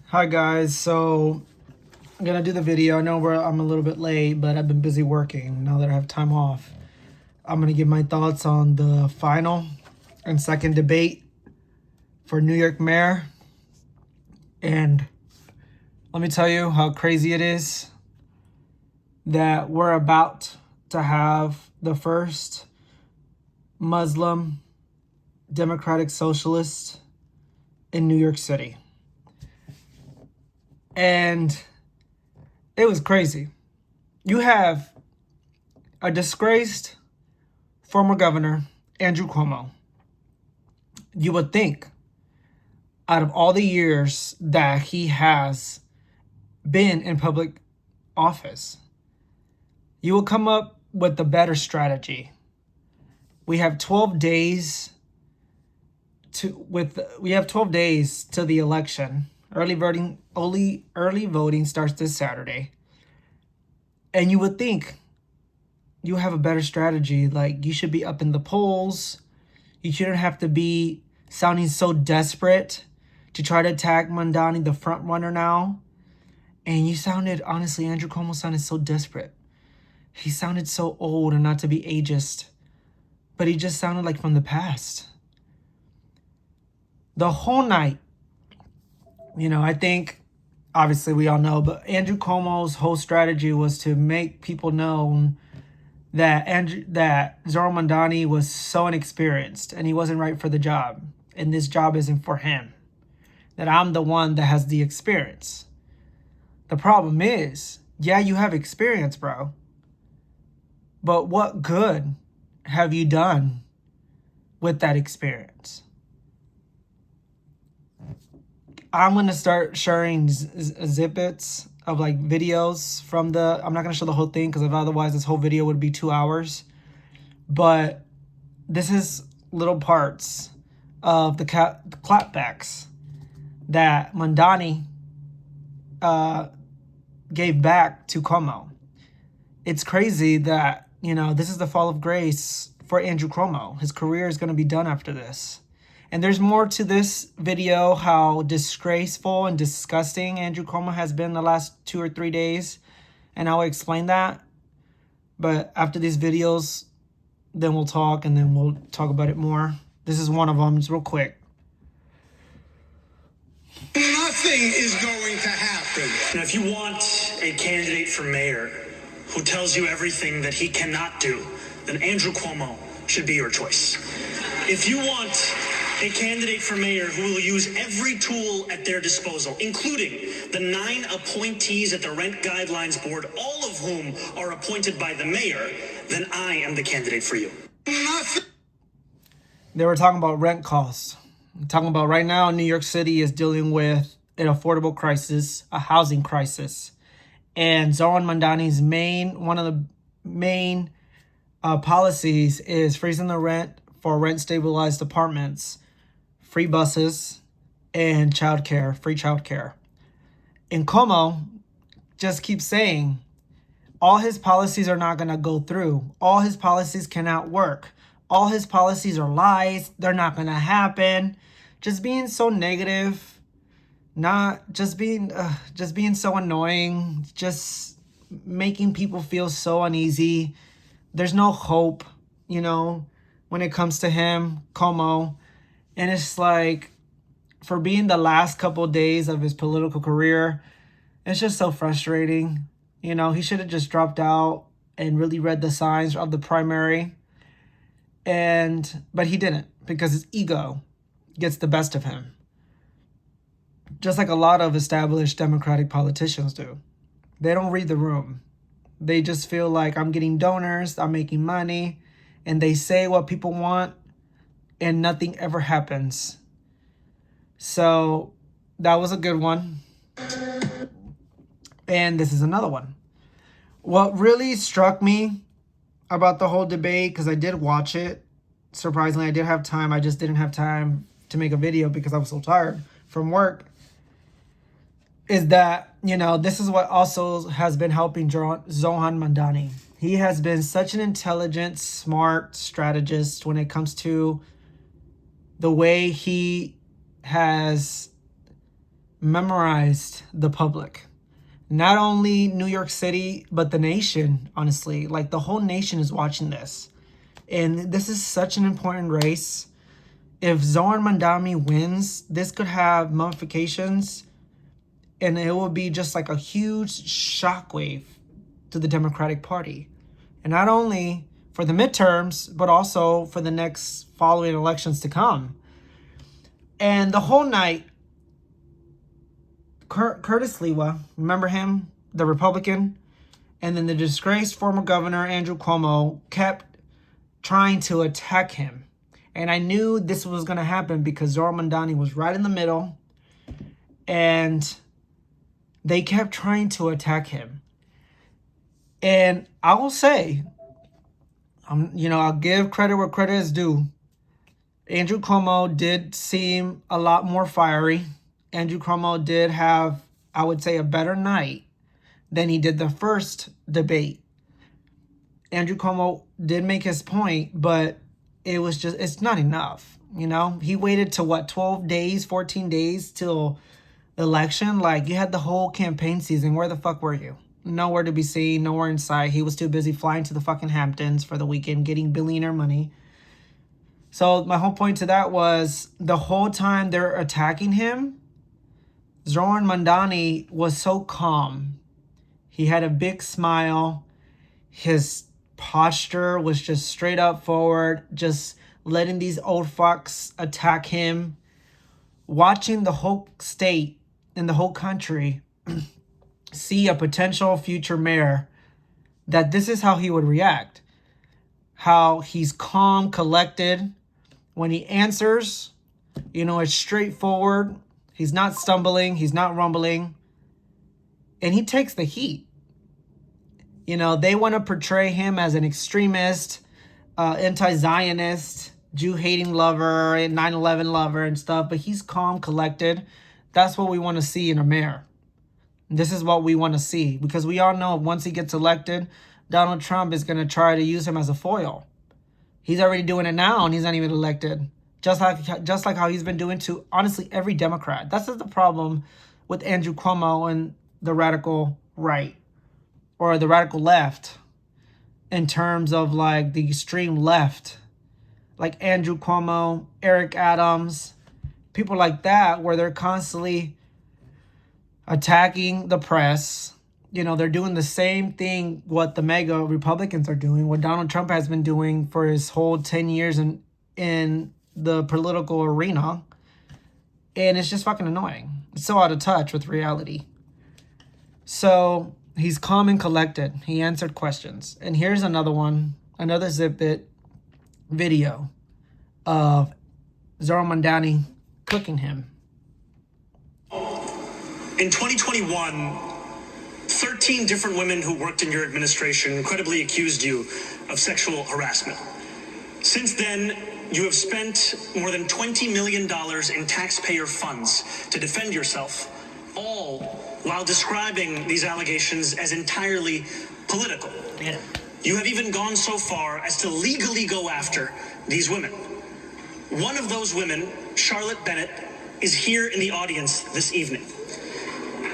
Hi guys, so I'm gonna do the video. I know I'm a little bit late, but I've been busy working now that I have time off. I'm gonna give my thoughts on the final and second debate for New York mayor. And let me tell you how crazy it is that we're about to have the first Muslim Democratic Socialist in New York City. And it was crazy. You have a disgraced former governor, Andrew Cuomo. You would think, out of all the years that he has been in public office, you will come up with a better strategy. We have 12 days to the election. Early voting starts this Saturday. And you would think you have a better strategy. Like, you should be up in the polls. You shouldn't have to be sounding so desperate to try to attack Mamdani, the front runner now. And honestly, Andrew Cuomo sounded so desperate. He sounded so old, and not to be ageist, but he just sounded like from the past. The whole night, I think, obviously we all know, but Andrew Cuomo's whole strategy was to make people know that Zohran Mamdani was so inexperienced and he wasn't right for the job, and this job isn't for him. That I'm the one that has the experience. The problem is, yeah, you have experience, bro. But what good have you done with that experience? I'm going to start sharing snippets of videos from I'm not going to show the whole thing because otherwise this whole video would be 2 hours. But this is little parts of the clapbacks that Mamdani gave back to Cuomo. It's crazy that, this is the fall of grace for Andrew Cuomo. His career is going to be done after this. And there's more to this video, how disgraceful and disgusting Andrew Cuomo has been the last 2 or 3 days. And I'll explain that. But after these videos, then we'll talk, and then we'll talk about it more. This is one of them, just real quick. Nothing is going to happen. Now, if you want a candidate for mayor who tells you everything that he cannot do, then Andrew Cuomo should be your choice. If you want a candidate for mayor who will use every tool at their disposal, including the 9 appointees at the Rent Guidelines Board, all of whom are appointed by the mayor, then I am the candidate for you. They were talking about rent costs. I'm talking about right now, New York City is dealing with an affordable crisis, a housing crisis. And Zohran Mamdani's one of the main policies is freezing the rent for rent-stabilized apartments, free buses, and free childcare. And Cuomo just keeps saying all his policies are not going to go through. All his policies cannot work. All his policies are lies. They're not going to happen. Just being so negative. Just being so annoying. Just making people feel so uneasy. There's no hope, when it comes to him, Cuomo. And it's like, for being the last couple of days of his political career, it's just so frustrating. He should have just dropped out and really read the signs of the primary. But he didn't, because his ego gets the best of him. Just like a lot of established Democratic politicians do. They don't read the room. They just feel like, I'm getting donors, I'm making money, and they say what people want, and nothing ever happens. So that was a good one. And this is another one. What really struck me about the whole debate, because I did watch it, surprisingly, I did have time. I just didn't have time to make a video because I was so tired from work, is that, this is what also has been helping Zohran Mamdani. He has been such an intelligent, smart strategist when it comes to the way he has memorized the public. Not only New York City, but the nation, honestly. Like, the whole nation is watching this. And this is such an important race. If Zohran Mamdani wins, this could have ramifications, and it will be just like a huge shockwave to the Democratic Party. And not only for the midterms, but also for the next following elections to come. And the whole night, Curtis Sliwa, remember him, the Republican, and then the disgraced former governor, Andrew Cuomo, kept trying to attack him. And I knew this was going to happen because Zohran Mamdani was right in the middle, and they kept trying to attack him. And I will say, I'll give credit where credit is due. Andrew Cuomo did seem a lot more fiery. Andrew Cuomo did have, I would say, a better night than he did the first debate. Andrew Cuomo did make his point, but it's not enough. He waited to 12 days, 14 days till election. Like, you had the whole campaign season. Where the fuck were you? Nowhere to be seen, nowhere in sight. He was too busy flying to the fucking Hamptons for the weekend, getting billionaire money. So my whole point to that was, the whole time they're attacking him, Zohran Mamdani was so calm. He had a big smile. His posture was just straight up forward, just letting these old fucks attack him. Watching the whole state and the whole country see a potential future mayor, that this is how he would react. How he's calm, collected. When he answers, it's straightforward. He's not stumbling. He's not rumbling. And he takes the heat. They want to portray him as an extremist, anti-Zionist, Jew-hating lover, 9/11 lover and stuff. But he's calm, collected. That's what we want to see in a mayor. This is what we want to see. Because we all know once he gets elected, Donald Trump is going to try to use him as a foil. He's already doing it now, and he's not even elected. Just like how he's been doing to, honestly, every Democrat. That's the problem with Andrew Cuomo and the radical right, or the radical left, in terms of like the extreme left, like Andrew Cuomo, Eric Adams, people like that, where they're constantly attacking the press. They're doing the same thing what the mega Republicans are doing, what Donald Trump has been doing for his whole 10 years in the political arena. And it's just fucking annoying. It's so out of touch with reality. So he's calm and collected. He answered questions. And here's another one, another Zipit video of Zohran Mamdani cooking him. In 2021, 13 different women who worked in your administration credibly accused you of sexual harassment. Since then, you have spent more than $20 million in taxpayer funds to defend yourself, all while describing these allegations as entirely political. Yeah. You have even gone so far as to legally go after these women. One of those women, Charlotte Bennett, is here in the audience this evening.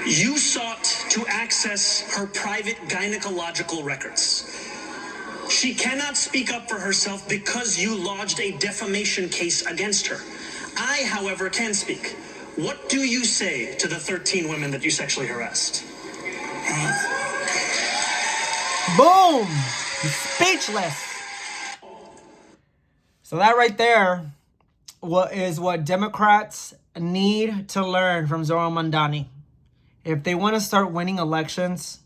You sought to access her private gynecological records. She cannot speak up for herself because you lodged a defamation case against her. I, however, can speak. What do you say to the 13 women that you sexually harassed? Boom! He's speechless. So that right there is what Democrats need to learn from Zohran Mamdani. If they want to start winning elections,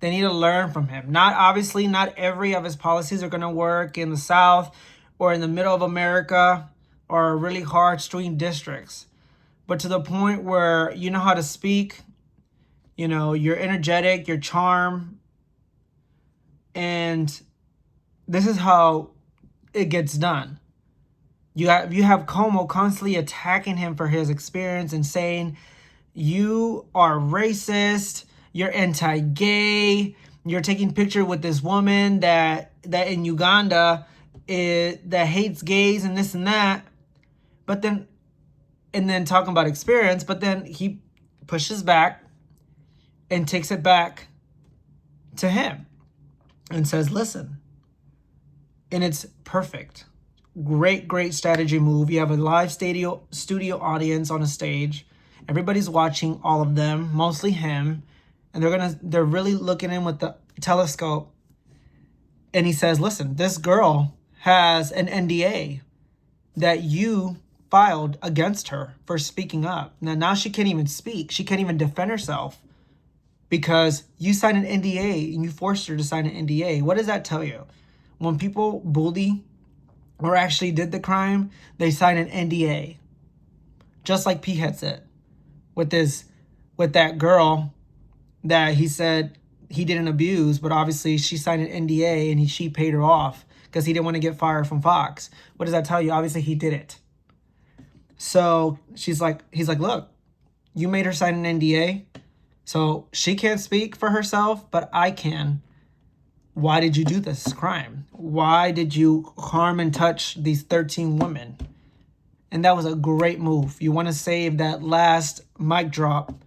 they need to learn from him. Obviously, not every of his policies are going to work in the South or in the middle of America or really hard swing districts. But to the point where you know how to speak, you're energetic, you're charm. And this is how it gets done. You have Cuomo constantly attacking him for his experience and saying, you are racist, you're anti-gay, you're taking picture with this woman that in Uganda that hates gays and this and that. But then, and then talking about experience, but then he pushes back and takes it back to him and says, listen. And it's perfect. Great strategy move. You have a live studio audience on a stage. Everybody's watching all of them, mostly him. And they're really looking in with the telescope. And he says, listen, this girl has an NDA that you filed against her for speaking up. Now she can't even speak. She can't even defend herself because you signed an NDA and you forced her to sign an NDA. What does that tell you? When people bully or actually did the crime, they sign an NDA. Just like P had said with that girl that he said he didn't abuse, but obviously she signed an NDA and she paid her off because he didn't want to get fired from Fox. What does that tell you? Obviously he did it. So he's like, look, you made her sign an NDA, so she can't speak for herself, but I can. Why did you do this crime? Why did you harm and touch these 13 women? And that was a great move. You want to save that last mic drop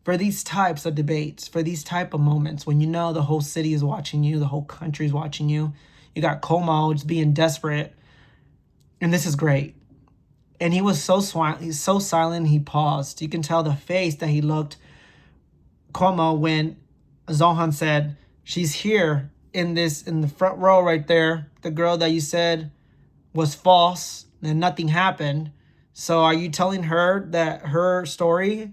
for these types of debates, for these type of moments when you know the whole city is watching you, the whole country is watching you. You got Cuomo just being desperate. And this is great. And he was so silent, he paused. You can tell the face that he looked, Cuomo, when Zohran said, she's here in the front row right there, the girl that you said was false and nothing happened. So are you telling her that her story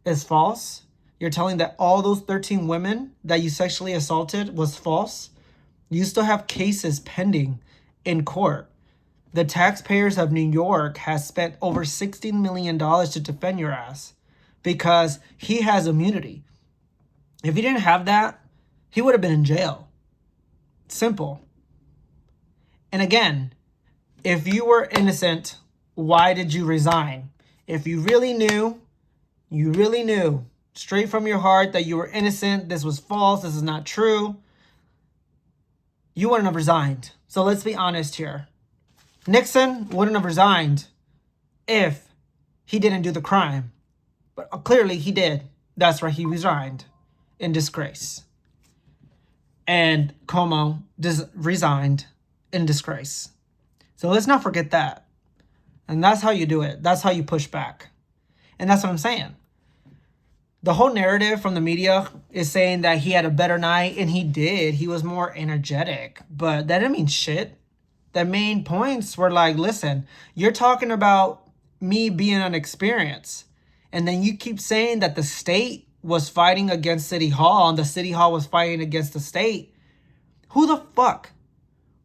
is false? You're telling that all those 13 women that you sexually assaulted was false? You still have cases pending in court. The taxpayers of New York has spent over $16 million to defend your ass because he has immunity. If he didn't have that, he would have been in jail. Simple. And again, if you were innocent, why did you resign? If you really knew straight from your heart that you were innocent, this was false, this is not true, you wouldn't have resigned. So let's be honest here. Nixon wouldn't have resigned if he didn't do the crime. But clearly he did. That's why he resigned in disgrace. And Cuomo resigned in disgrace. So let's not forget that. And that's how you do it. That's how you push back. And that's what I'm saying. The whole narrative from the media is saying that he had a better night, and he did. He was more energetic. But that didn't mean shit. The main points were like, listen, you're talking about me being inexperienced. And then you keep saying that the state was fighting against City Hall and the City Hall was fighting against the state. Who the fuck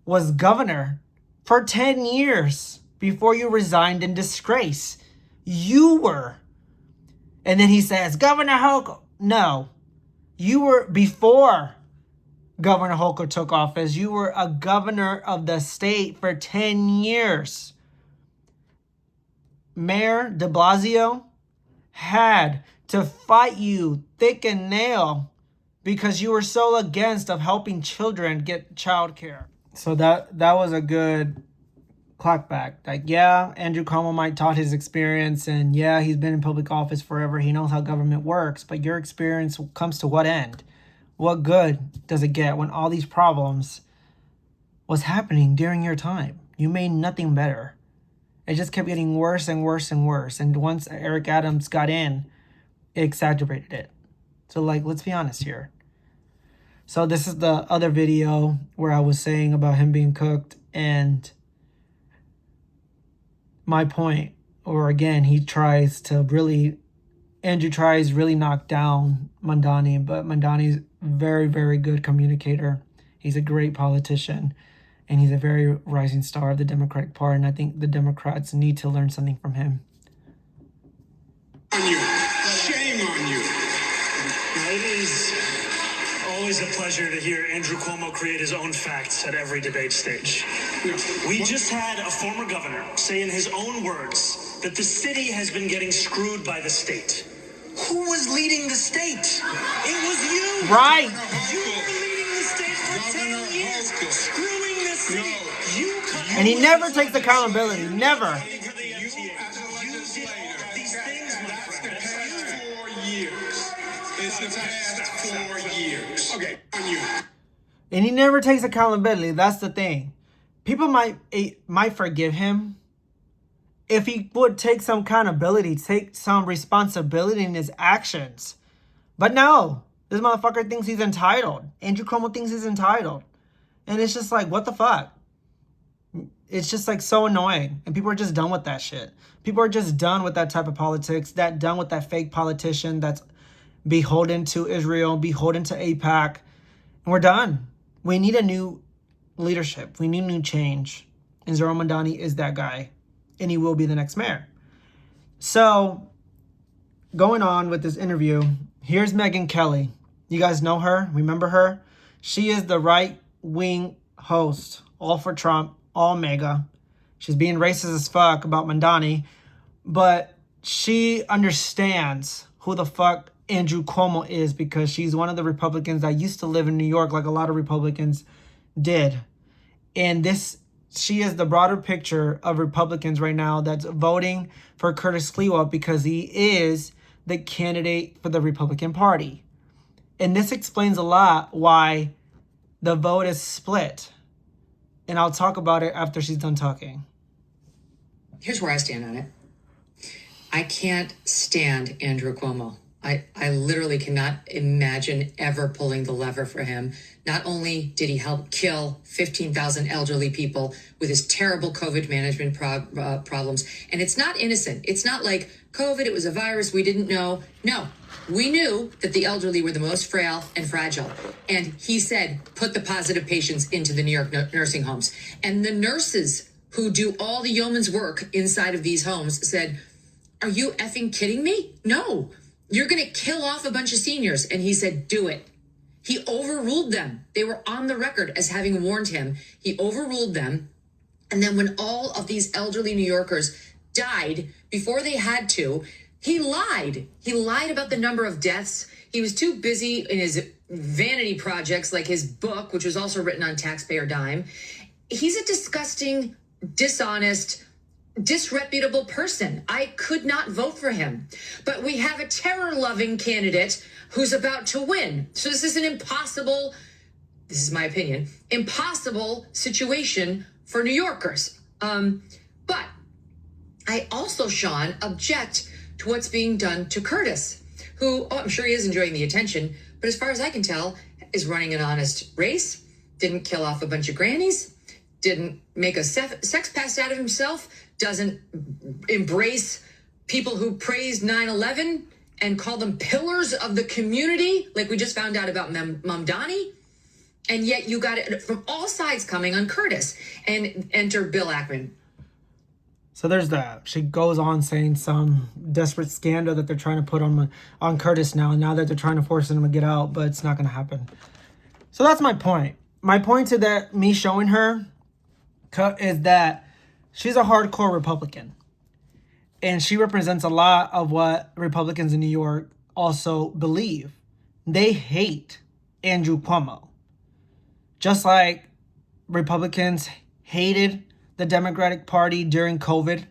was governor for 10 years before you resigned in disgrace? You were. And then he says, Governor Hochul. No, you were before Governor Hochul took office. You were a governor of the state for 10 years. Mayor de Blasio had to fight you thick and nail because you were so against of helping children get child care. So that was a good clapback. Like, yeah, Andrew Cuomo might taught his experience, and yeah, he's been in public office forever. He knows how government works, but your experience comes to what end? What good does it get when all these problems was happening during your time? You made nothing better. It just kept getting worse and worse and worse. And once Eric Adams got in, it exaggerated it. So, like, let's be honest here. So this is the other video where I was saying about him being cooked, and my point, or again, Andrew tries really knock down Mamdani, but Mamdani's very, very good communicator. He's a great politician, and he's a very rising star of the Democratic Party, and I think the Democrats need to learn something from him. On you. Shame on you. It is always a pleasure to hear Andrew Cuomo create his own facts at every debate stage. We just had a former governor say in his own words that the city has been getting screwed by the state. Who was leading the state? It was you. Right. You were leading the state for 10 years, screwing the city. And he never takes accountability. Never. years. It's the past 4 years. Okay, on you. And he never takes accountability. That's the thing. People might forgive him if he would take some accountability, take some responsibility in his actions. But no, this motherfucker thinks he's entitled. Andrew Cuomo thinks he's entitled. And it's just like, what the fuck? It's just like so annoying. And people are just done with that shit. People are just done with that type of politics, done with that fake politician that's beholden to Israel, beholden to AIPAC. And we're done. We need a new leadership. We need new change. And Zohran Mamdani is that guy. And he will be the next mayor. So, going on with this interview, here's Megyn Kelly. You guys know her? Remember her? She is the right-wing host. All for Trump. All MAGA. She's being racist as fuck about Mamdani. But she understands who the fuck Andrew Cuomo is because she's one of the Republicans that used to live in New York like a lot of Republicans did. And she is the broader picture of Republicans right now that's voting for Curtis Sliwa because he is the candidate for the Republican Party. And this explains a lot why the vote is split. And I'll talk about it after she's done talking. Here's where I stand on it. I can't stand Andrew Cuomo. I literally cannot imagine ever pulling the lever for him. Not only did he help kill 15,000 elderly people with his terrible COVID management problems, and it's not innocent. It's not like COVID, it was a virus we didn't know. No, we knew that the elderly were the most frail and fragile. And he said, put the positive patients into the New York nursing homes. And the nurses who do all the yeoman's work inside of these homes said, are you effing kidding me? No. You're going to kill off a bunch of seniors. And he said, do it. He overruled them. They were on the record as having warned him. He overruled them. And then when all of these elderly New Yorkers died before they had to, he lied. He lied about the number of deaths. He was too busy in his vanity projects like his book, which was also written on taxpayer dime. He's a disgusting, dishonest, disreputable person. I could not vote for him. But we have a terror-loving candidate who's about to win. So this is this is my opinion, impossible situation for New Yorkers. But I also, Sean, object to what's being done to Curtis, who, I'm sure he is enjoying the attention, but as far as I can tell, is running an honest race, didn't kill off a bunch of grannies, didn't make a sex pest out of himself, doesn't embrace people who praised 9/11 and call them pillars of the community, like we just found out about Mamdani. And yet you got it from all sides coming on Curtis. And enter Bill Ackman. So there's that. She goes on saying some desperate scandal that they're trying to put on Curtis now that they're trying to force him to get out, but it's not going to happen. So that's my point. My point to that, me showing her, is that she's a hardcore Republican. And she represents a lot of what Republicans in New York also believe. They hate Andrew Cuomo. Just like Republicans hated the Democratic Party during COVID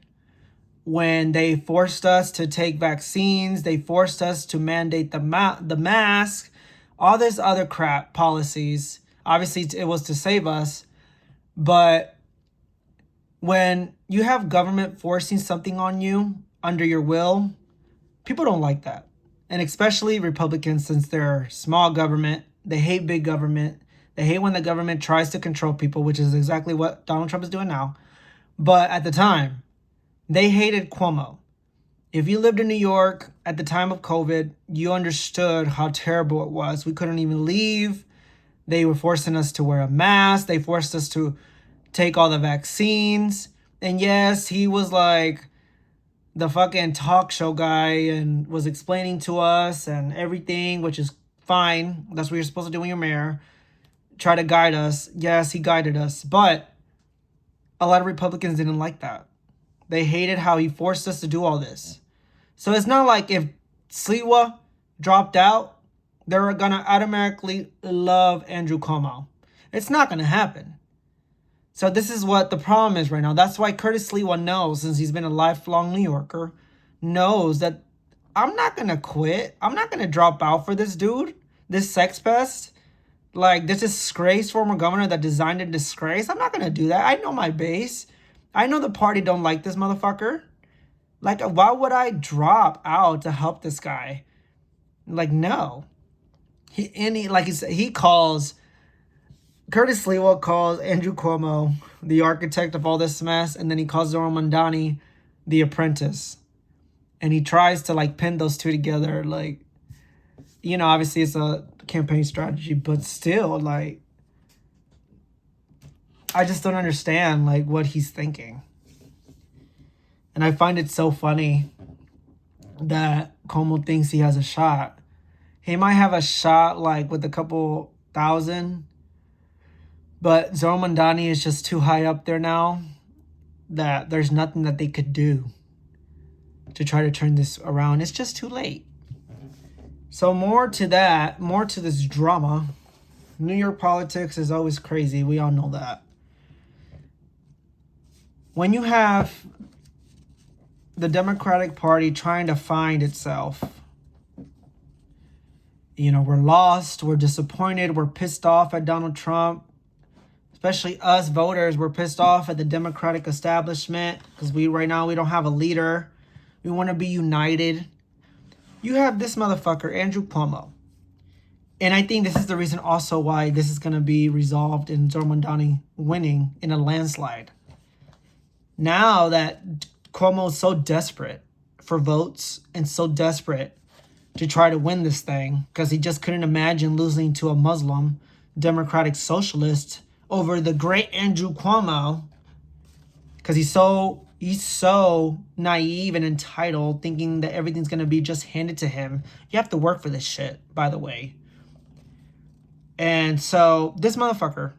when they forced us to take vaccines, they forced us to mandate the mask, all this other crap policies. Obviously, it was to save us, but when you have government forcing something on you under your will, people don't like that. And especially Republicans, since they're small government, they hate big government. They hate when the government tries to control people, which is exactly what Donald Trump is doing now. But at the time, they hated Cuomo. If you lived in New York at the time of COVID, you understood how terrible it was. We couldn't even leave. They were forcing us to wear a mask. They forced us to take all the vaccines. And yes, he was like the fucking talk show guy and was explaining to us and everything, which is fine. That's what you're supposed to do when you're mayor. Try to guide us. Yes, he guided us. But a lot of Republicans didn't like that. They hated how he forced us to do all this. So it's not like if Sliwa dropped out, they were going to automatically love Andrew Cuomo. It's not going to happen. So this is what the problem is right now. That's why Curtis Sliwa knows, since he's been a lifelong New Yorker, knows that I'm not gonna quit. I'm not gonna drop out for this dude, this sex pest. Like, this disgrace former governor that designed a disgrace. I'm not gonna do that. I know my base. I know the party don't like this motherfucker. Like, why would I drop out to help this guy? Like, no. He calls Curtis Sliwa calls Andrew Cuomo the architect of all this mess, and then he calls Zohran Mamdani the apprentice. And he tries to like pin those two together, like, you know, obviously it's a campaign strategy, but still, like, I just don't understand like what he's thinking. And I find it so funny that Cuomo thinks he has a shot. He might have a shot like with a couple thousand, but Zohran Mamdani is just too high up there now that there's nothing that they could do to try to turn this around. It's just too late. So more to that, more to this drama. New York politics is always crazy. We all know that. When you have the Democratic Party trying to find itself, you know, we're lost, we're disappointed, we're pissed off at Donald Trump. Especially us voters, we're pissed off at the Democratic establishment because right now we don't have a leader. We want to be united. You have this motherfucker, Andrew Cuomo. And I think this is the reason also why this is going to be resolved in Zohran Mamdani winning in a landslide. Now that Cuomo is so desperate for votes and so desperate to try to win this thing because he just couldn't imagine losing to a Muslim Democratic Socialist over the great Andrew Cuomo, because he's so naive and entitled, thinking that everything's going to be just handed to him. You have to work for this shit, by the way. And so this motherfucker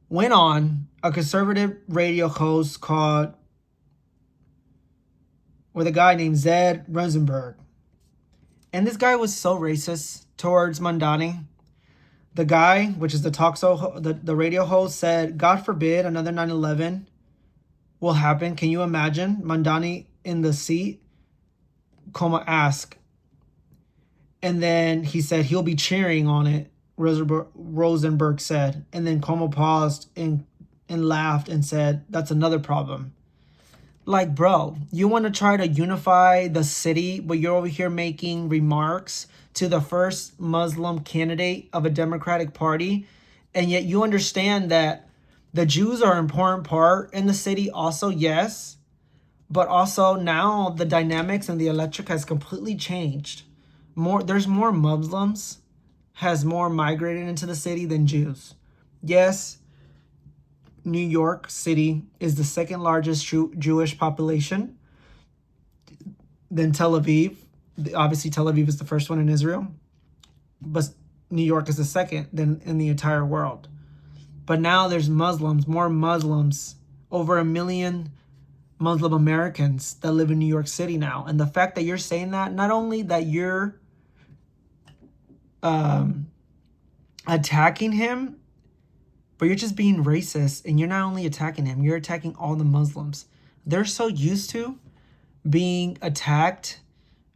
went on a conservative radio host called, with a guy named Zed Rosenberg. And this guy was so racist towards Mamdani. The guy, which is the radio host, said, God forbid another 9/11 will happen. Can you imagine Mamdani in the seat? Cuomo asked. And then he said he'll be cheering on it, Rosenberg said. And then Cuomo paused and laughed and said, that's another problem. Like, bro, you want to try to unify the city, but you're over here making remarks to the first Muslim candidate of a Democratic Party, and yet you understand that the Jews are an important part in the city also, yes, but also now the dynamics and the electric has completely changed. There's more Muslims, has more migrated into the city than Jews. Yes, New York City is the second largest Jewish population, then Tel Aviv. Obviously, Tel Aviv is the first one in Israel, but New York is the second then in the entire world. But now there's Muslims, more Muslims, over 1 million Muslim Americans that live in New York City now. And the fact that you're saying that, not only that you're attacking him, but you're just being racist, and you're not only attacking him, you're attacking all the Muslims. They're so used to being attacked,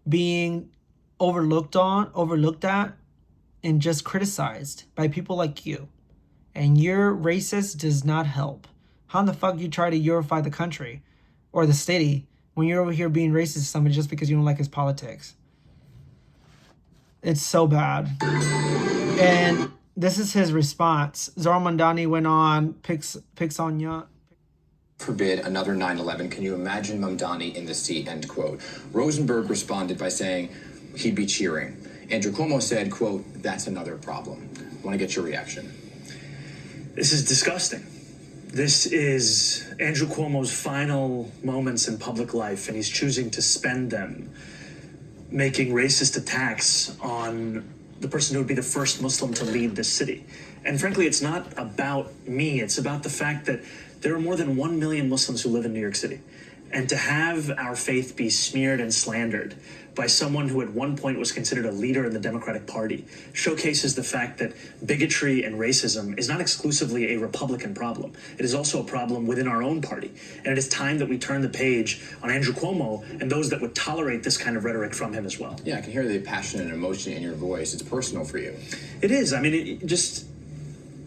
being overlooked at, and just criticized by people like you. And your racist does not help. How in the fuck you try to unify the country or the city when you're over here being racist to somebody just because you don't like his politics? It's so bad. And this is his response. Zohran Mamdani went on, picks on you. Forbid another 9/11. Can you imagine Mamdani in the seat, end quote. Rosenberg responded by saying he'd be cheering. Andrew Cuomo said, quote, that's another problem. Want to get your reaction. This is disgusting. This is Andrew Cuomo's final moments in public life, and he's choosing to spend them making racist attacks on the person who would be the first Muslim to lead this city. And frankly, it's not about me. It's about the fact that there are more than 1 million Muslims who live in New York City. And to have our faith be smeared and slandered by someone who at one point was considered a leader in the Democratic Party showcases the fact that bigotry and racism is not exclusively a Republican problem. It is also a problem within our own party. And it is time that we turn the page on Andrew Cuomo and those that would tolerate this kind of rhetoric from him as well. Yeah, I can hear the passion and emotion in your voice. It's personal for you. It is. I mean, it just...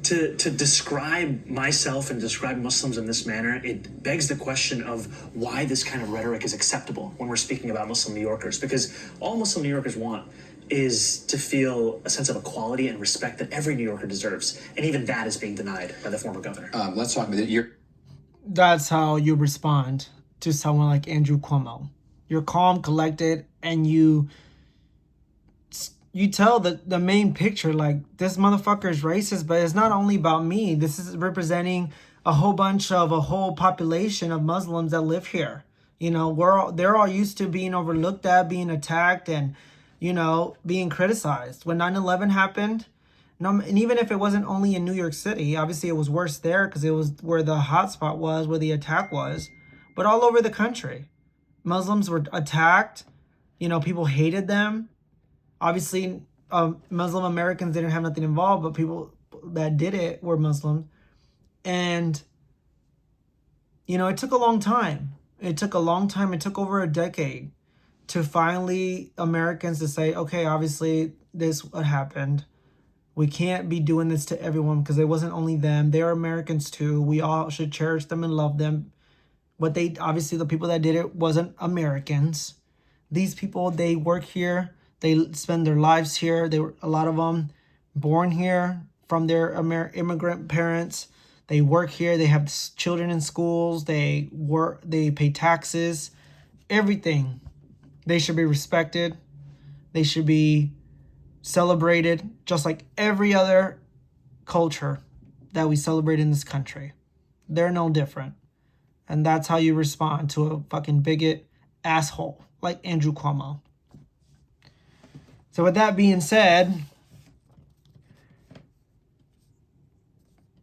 To describe myself and describe Muslims in this manner, it begs the question of why this kind of rhetoric is acceptable when we're speaking about Muslim New Yorkers. Because all Muslim New Yorkers want is to feel a sense of equality and respect that every New Yorker deserves. And even that is being denied by the former governor. Let's talk about it. That's how you respond to someone like Andrew Cuomo. You're calm, collected, and you tell the main picture, like, this motherfucker is racist, but it's not only about me. This is representing a whole population of Muslims that live here. You know, they're all used to being overlooked at, being attacked, and, you know, being criticized. When 9/11 happened, and even if it wasn't only in New York City, obviously it was worse there because it was where the hotspot was, where the attack was, but all over the country. Muslims were attacked. You know, people hated them. Obviously, Muslim Americans didn't have nothing involved, but people that did it were Muslims. And, you know, it took a long time. It took over a decade to finally Americans to say, okay, obviously this what happened. We can't be doing this to everyone because it wasn't only them. They're Americans too. We all should cherish them and love them. But the people that did it wasn't Americans. These people, they work here. They spend their lives here. A lot of them born here from their immigrant parents. They work here. They have children in schools. They work. They pay taxes. Everything. They should be respected. They should be celebrated just like every other culture that we celebrate in this country. They're no different. And that's how you respond to a fucking bigot asshole like Andrew Cuomo. So with that being said,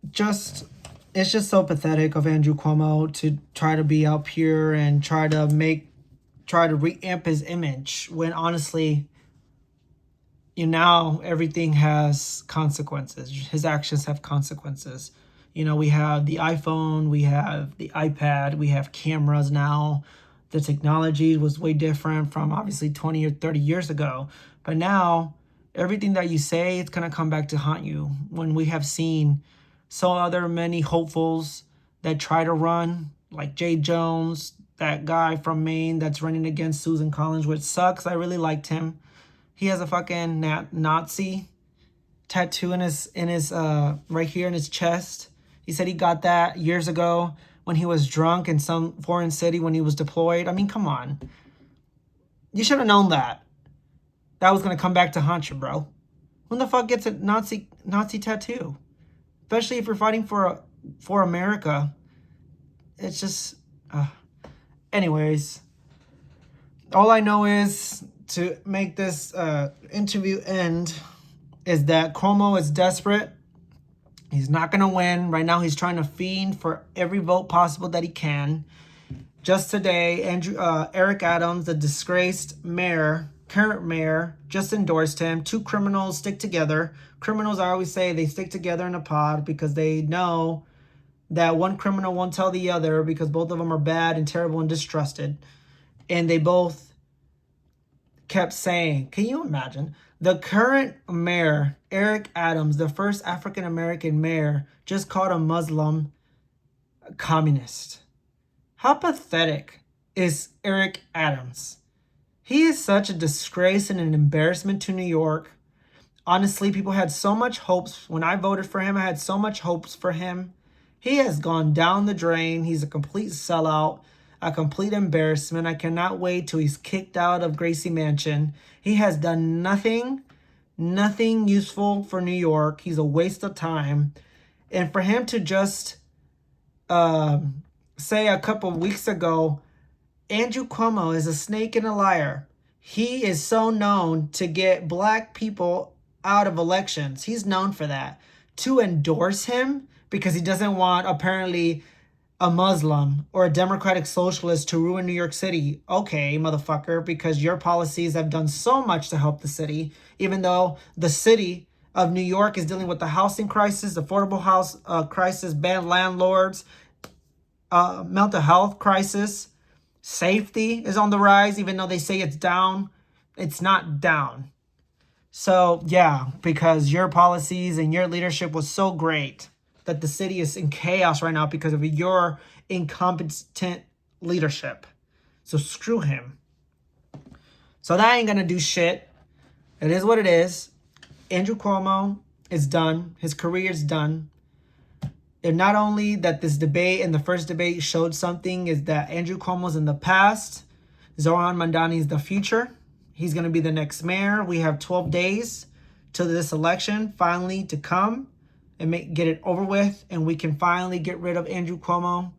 it's just so pathetic of Andrew Cuomo to try to be up here and try to reamp his image when honestly, now everything has consequences. His actions have consequences. You know, we have the iPhone, we have the iPad, we have cameras now. The technology was way different from obviously 20 or 30 years ago. But now, everything that you say, it's going to come back to haunt you. When we have seen many hopefuls that try to run, like Jay Jones, that guy from Maine that's running against Susan Collins, which sucks. I really liked him. He has a fucking Nazi tattoo in his right here in his chest. He said he got that years ago when he was drunk in some foreign city when he was deployed. I mean, come on. You should have known that. That was going to come back to haunt you, bro. Who the fuck gets a Nazi tattoo? Especially if you're fighting for America. It's just... Anyways. All I know is to make this interview end is that Cuomo is desperate. He's not going to win. Right now, he's trying to fiend for every vote possible that he can. Just today, Eric Adams, the disgraced current mayor, just endorsed him. Two criminals stick together. Criminals, I always say, they stick together in a pod because they know that one criminal won't tell the other because both of them are bad and terrible and distrusted. And they both kept saying, can you imagine? The current mayor, Eric Adams, the first African-American mayor, just called a Muslim a communist. How pathetic is Eric Adams? He is such a disgrace and an embarrassment to New York. Honestly, people had so much hopes. When I voted for him, I had so much hopes for him. He has gone down the drain. He's a complete sellout, a complete embarrassment. I cannot wait till he's kicked out of Gracie Mansion. He has done nothing useful for New York. He's a waste of time. And for him to just say a couple of weeks ago, Andrew Cuomo is a snake and a liar. He is so known to get black people out of elections. He's known for that. To endorse him because he doesn't want, apparently, a Muslim or a democratic socialist to ruin New York City. Okay, motherfucker, because your policies have done so much to help the city, even though the city of New York is dealing with the housing crisis, affordable house crisis, bad landlords, mental health crisis. Safety is on the rise, even though they say it's down. It's not down. So, yeah, because your policies and your leadership was so great that the city is in chaos right now because of your incompetent leadership. So screw him. So that ain't gonna do shit. It is what it is. Andrew Cuomo is done. His career is done. And not only that this debate and the first debate showed something, is that Andrew Cuomo's in the past. Zohran Mamdani is the future. He's going to be the next mayor. We have 12 days to this election finally to come and get it over with. And we can finally get rid of Andrew Cuomo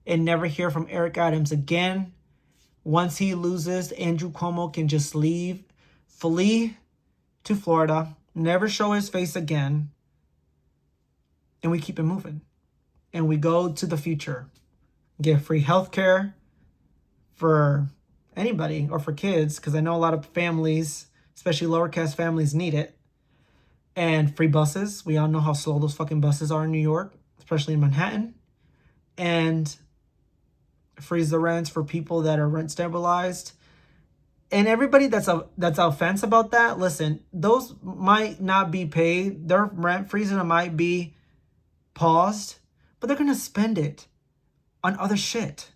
and never hear from Eric Adams again. Once he loses, Andrew Cuomo can just leave, flee to Florida, never show his face again. And we keep it moving. And we go to the future. Get free healthcare for anybody or for kids, because I know a lot of families, especially lower caste families, need it. And free buses. We all know how slow those fucking buses are in New York, especially in Manhattan. And freeze the rents for people that are rent stabilized. And everybody that's offense about that, listen, those might not be paid. Their rent freezing might be paused, but they're going to spend it on other shit.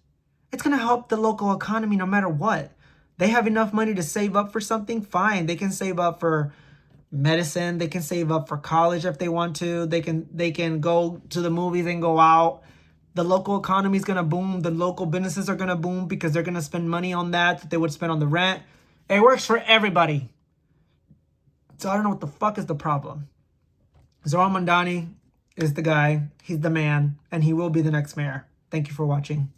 It's going to help the local economy no matter what. They have enough money to save up for something, fine. They can save up for medicine. They can save up for college if they want to. They can go to the movies and go out. The local economy is going to boom. The local businesses are going to boom because they're going to spend money on that they would spend on the rent. It works for everybody. So I don't know what the fuck is the problem. Zohran Mamdani is the guy. He's the man. And he will be the next mayor. Thank you for watching.